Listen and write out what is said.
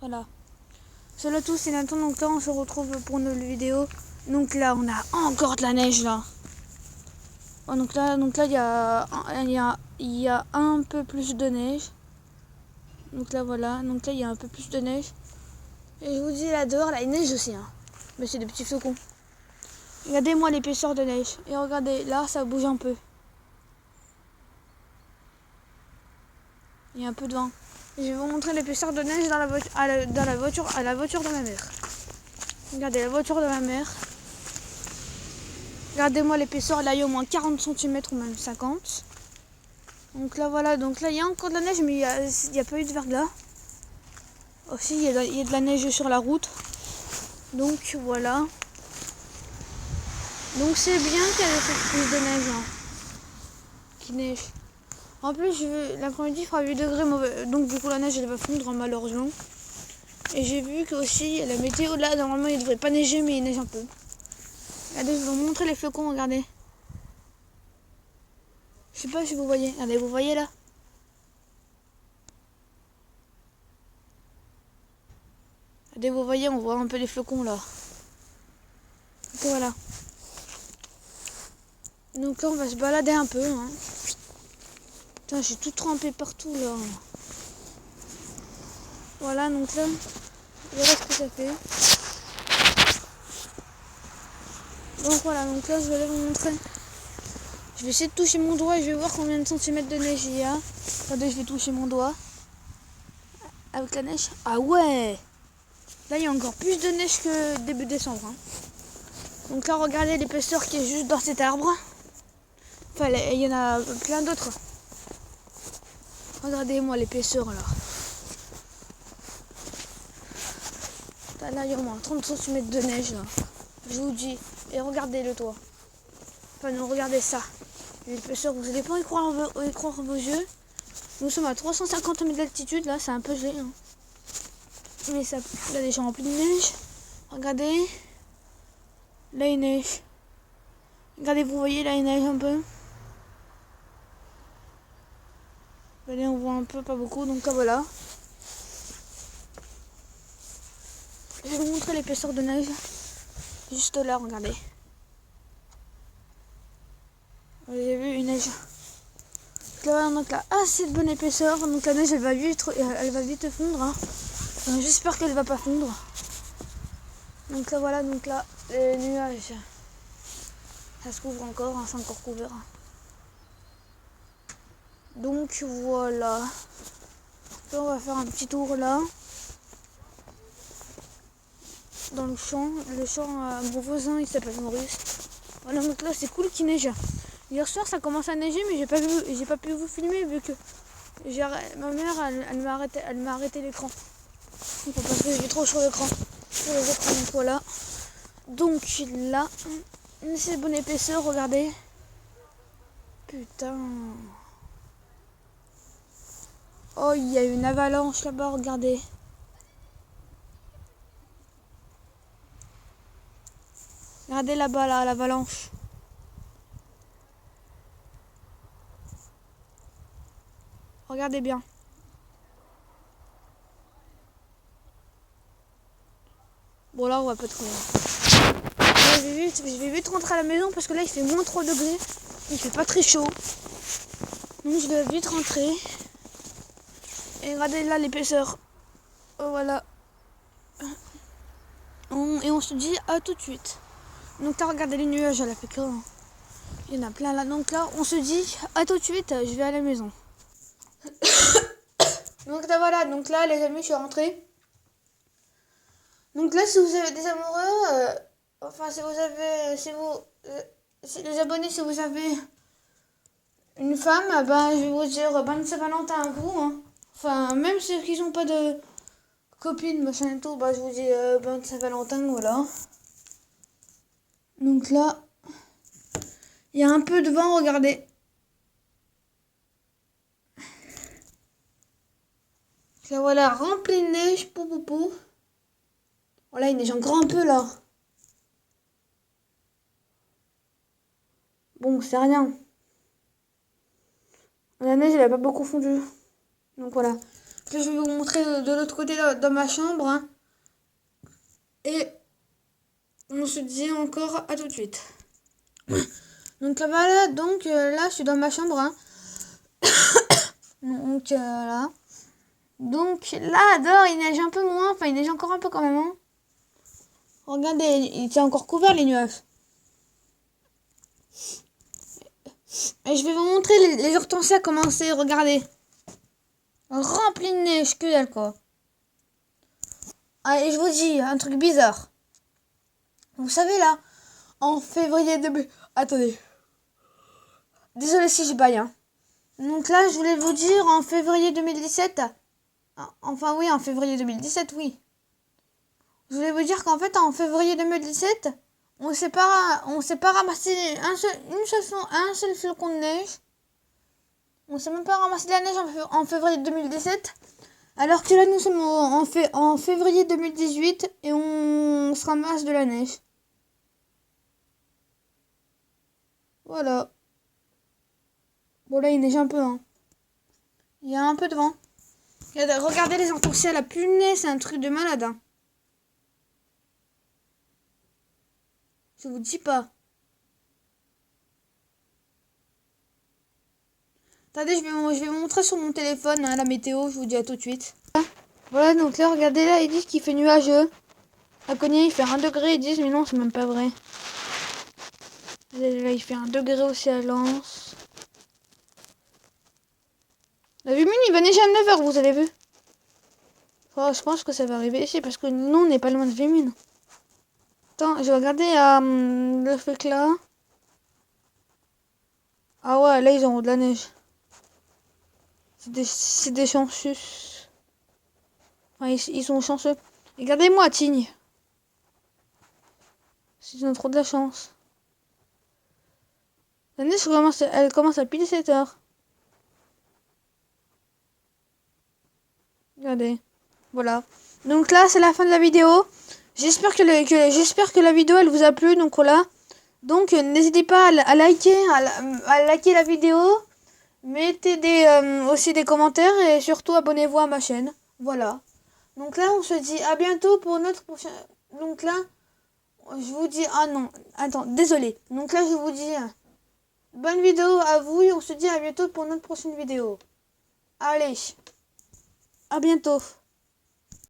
Voilà. Salut à tous, c'est Nathan. Donc là, on se retrouve pour une nouvelle vidéo. Donc là, on a encore de la neige là. Oh, donc là, il y a un peu plus de neige. Donc là, voilà. Donc là, il y a un peu plus de neige. Et je vous dis là dehors, là, il neige aussi. Hein. Mais c'est des petits flocons. Regardez-moi l'épaisseur de neige. Et regardez, là, ça bouge un peu. Il y a un peu de vent. Et je vais vous montrer l'épaisseur de neige dans la voiture de ma mère. Regardez la voiture de ma mère. Regardez-moi l'épaisseur, là il y a au moins 40 cm ou même 50. Donc là voilà, donc là il y a encore de la neige mais il n'y a pas eu de verglas. Aussi il y a de la neige sur la route. Donc voilà. Donc c'est bien qu'il y ait plus de neige. Hein, qui neige. En plus l'après-midi il fera 8 degrés mauvais. Donc du coup la neige elle va fondre malheureusement. Et j'ai vu que aussi la météo là normalement il ne devrait pas neiger mais il neige un peu. Regardez, je vais vous montrer les flocons, regardez. Je sais pas si vous voyez. Regardez, vous voyez là? Regardez, vous voyez, on voit un peu les flocons là. Donc voilà. Donc là, on va se balader un peu. Hein. Putain, j'ai tout trempé partout là. Voilà, donc là, voilà ce que ça fait. Donc voilà, donc là, je vais aller vous montrer. Je vais essayer de toucher mon doigt et je vais voir combien de centimètres de neige il y a. Attendez, je vais toucher mon doigt. Avec la neige. Ah ouais! Là, il y a encore plus de neige que début décembre. Hein. Donc là, regardez l'épaisseur qui est juste dans cet arbre. Enfin, il y en a plein d'autres. Regardez-moi l'épaisseur là. Là, il y a au moins 30 cm de neige là. Je vous dis. Et regardez le toit. Enfin, non, regardez ça. L'épaisseur, vous n'allez pas y croire vos yeux. Nous sommes à 350 mètres d'altitude. Là, c'est un peu gelé. Hein. Mais ça, là, déjà rempli de neige. Regardez. Là, il neige. Regardez, vous voyez, là, il neige un peu. Regardez, on voit un peu, pas beaucoup. Donc là, voilà. Je vais vous montrer l'épaisseur de neige. Juste là, regardez. Vous avez vu une neige. Donc là, assez de bonne épaisseur. Donc la neige, elle va vite fondre. Hein. J'espère qu'elle va pas fondre. Donc là, voilà. Donc là, les nuages, ça se couvre encore. Hein, c'est encore couvert. Donc voilà. Là, on va faire un petit tour là. Dans le champ. Le champ à mon voisin, il s'appelle Maurice. Voilà, donc là, c'est cool qu'il neige. Hier soir, ça commence à neiger, mais j'ai pas pu vous filmer vu que ma mère, elle m'a arrêté l'écran. Parce que j'ai trop sur l'écran. Sur les écrans, donc voilà. Donc là, c'est bonne épaisseur, regardez. Putain. Oh, il y a une avalanche là-bas, regardez. Regardez là-bas, là, l'avalanche. Regardez bien. Bon, là, on va pas trouver. Je vais vite rentrer à la maison parce que là, il fait moins 3 degrés. Il fait pas très chaud. Donc, je vais vite rentrer. Et regardez là l'épaisseur. Oh, voilà. Et on se dit à tout de suite. Donc, là, regardez les nuages à la pékin. Il y en a plein là. Donc, là, on se dit à tout de suite. Je vais à la maison. Donc, là, voilà. Donc, là, les amis, je suis rentrée. Donc là, si vous avez des amoureux, enfin si les abonnés, si vous avez une femme, ben je vais vous dire bonne Saint-Valentin à vous. Hein. Enfin, même ceux qui n'ont pas de copine, machin et tout, ben je vous dis bonne Saint-Valentin, voilà. Donc là, il y a un peu de vent, regardez. Là voilà, rempli de neige, pou. Voilà, il neige encore un peu là. Bon, c'est rien. La neige, elle n'a pas beaucoup fondu. Donc voilà. Là, je vais vous montrer de l'autre côté dans ma chambre. Hein. Et on se dit encore à tout de suite. Donc voilà, donc là je suis dans ma chambre. Hein. Donc là. Donc là, dehors, il neige un peu moins. Enfin, il neige encore un peu quand même. Hein. Regardez, il était encore couvert les nuages. Et je vais vous montrer les hortensias à commencer. Regardez. Rempli de neige, que dalle quoi. Allez, je vous dis un truc bizarre. Vous savez là, en février Attendez. Désolé si je baille. Hein. Donc là, je voulais vous dire en février 2017. Enfin oui, en février 2017, oui. Je voulais vous dire qu'en fait, en février 2017, on s'est pas ramassé un seul flocon de neige. On s'est même pas ramassé de la neige en février 2017. Alors que là, nous sommes en février 2018 et on se ramasse de la neige. Voilà. Bon, là, il neige un peu. Hein. Il y a un peu de vent. Regardez les hortensias, la punaise, c'est un truc de malade. Hein. Je vous dis pas. Attendez, je vais vous montrer sur mon téléphone hein, la météo. Je vous dis à tout de suite. Voilà, donc là, regardez là, ils disent qu'il fait nuageux. À Cognac, il fait 1 degré. Ils disent, mais non, c'est même pas vrai. Là, il fait 1 degré aussi à Lens. La Vimune, il va neiger à 9 h, vous avez vu? Oh, je pense que ça va arriver ici parce que nous, on n'est pas loin de Vimune. Attends, je vais regarder le fait là. Ah ouais, là, ils ont de la neige. C'est des chanceux. Enfin, ils sont chanceux. Regardez-moi, Tignes. Ils ont trop de la chance. La neige, elle commence à pile 7 h. Regardez. Voilà. Donc là, c'est la fin de la vidéo. J'espère que la vidéo, elle vous a plu. Donc voilà. Donc n'hésitez pas à liker, à liker la vidéo. Mettez aussi des commentaires et surtout abonnez-vous à ma chaîne. Voilà. Donc là, on se dit à bientôt pour notre prochain... Donc là, je vous dis... Ah non, attends, désolé. Donc là, je vous dis... Bonne vidéo à vous et on se dit à bientôt pour notre prochaine vidéo. Allez, à bientôt.